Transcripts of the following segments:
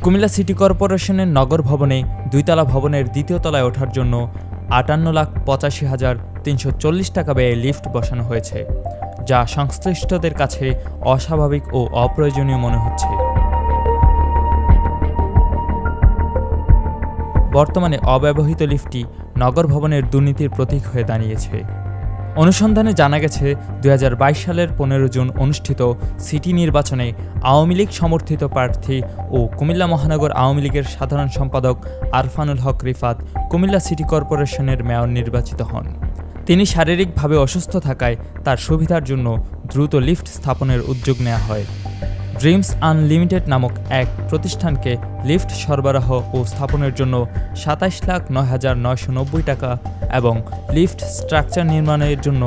Comilla city কর্পোরেশনের নগর ভবনে ২তলা ভবনের দ্বিতীয় তলায় ওঠার জন্য ৫৮,৮৫,৩৪০ টাকা ব্যয়ে লিফট বসানো হয়েছে, যা সংশ্লিষ্টদের কাছে অস্বাভাবিক ও অপ্রয়োজনীয় মনে হচ্ছে। বর্তমানে অব্যবহৃত লিফটটি নগর ভবনের দুর্নীতির প্রতীক হয়ে দাঁড়িয়েছে। অনুসন্ধানে জানা গেছে ২০২২ সালের ১৫ জুন অনুষ্ঠিত সিটি নির্বাচনে আওয়ামী লীগ সমর্থিত প্রার্থী ও কুমিল্লা মহানগর আওয়ামী লীগের সাধারণ সম্পাদক আরফানুল হক রিফাত কুমিল্লা সিটি কর্পোরেশনের মেয়র নির্বাচিত হন। তিনি শারীরিকভাবে অসুস্থ থাকায় তার সুবিধার জন্য দ্রুত লিফট স্থাপনের উদ্যোগ নেওয়া হয়। ড্রিমস আনলিমিটেড নামক এক প্রতিষ্ঠানকে লিফট সরবরাহ ও স্থাপনের জন্য ২৭,০৯,৯৯০ টাকা এবং লিফট স্ট্রাকচার নির্মাণের জন্য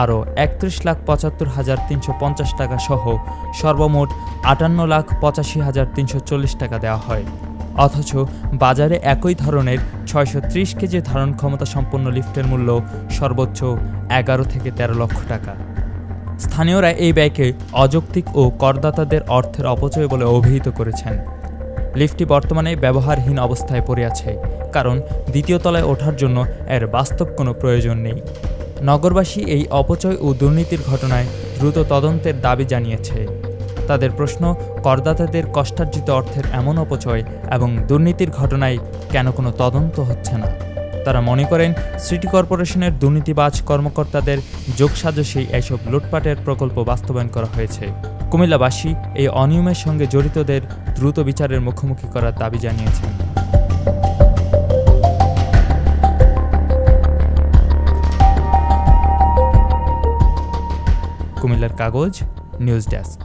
আরও ৩১,৭৫,৩৫০ টাকা সহ সর্বমোট ৫৮,৮৫,৩৪০ টাকা দেওয়া হয়। অথচ বাজারে একই ধরনের ৬৩০ কেজি ধারণ ক্ষমতা সম্পন্ন লিফটের মূল্য সর্বোচ্চ ১১ থেকে ১৩ লক্ষ টাকা। স্থানীয়রা এই ব্যয়কে অযৌক্তিক ও করদাতাদের অর্থের অপচয় বলে অভিহিত করেছেন। লিফটটি বর্তমানে ব্যবহারহীন অবস্থায় পড়ে আছে, কারণ দ্বিতীয় তলায় ওঠার জন্য এর বাস্তব কোনো প্রয়োজন নেই। নগরবাসী এই অপচয় ও দুর্নীতির ঘটনায় দ্রুত তদন্তের দাবি জানিয়েছে। তাদের প্রশ্ন, করদাতাদের কষ্টার্জিত অর্থের এমন অপচয় এবং দুর্নীতির ঘটনায় কেন কোনো তদন্ত হচ্ছে না? তারা মনে করেন সিটি কর্পোরেশনের দুর্নীতিবাজ কর্মকর্তাদের যোগসাজশেই এসব লুটপাটের প্রকল্প বাস্তবায়ন করা হয়েছে। কুমিল্লাবাসী এই অনিয়মের সঙ্গে জড়িতদের দ্রুত বিচারের মুখোমুখি করার দাবি জানিয়েছেন। কুমিল্লার কাগজ, নিউজ ডেস্ক।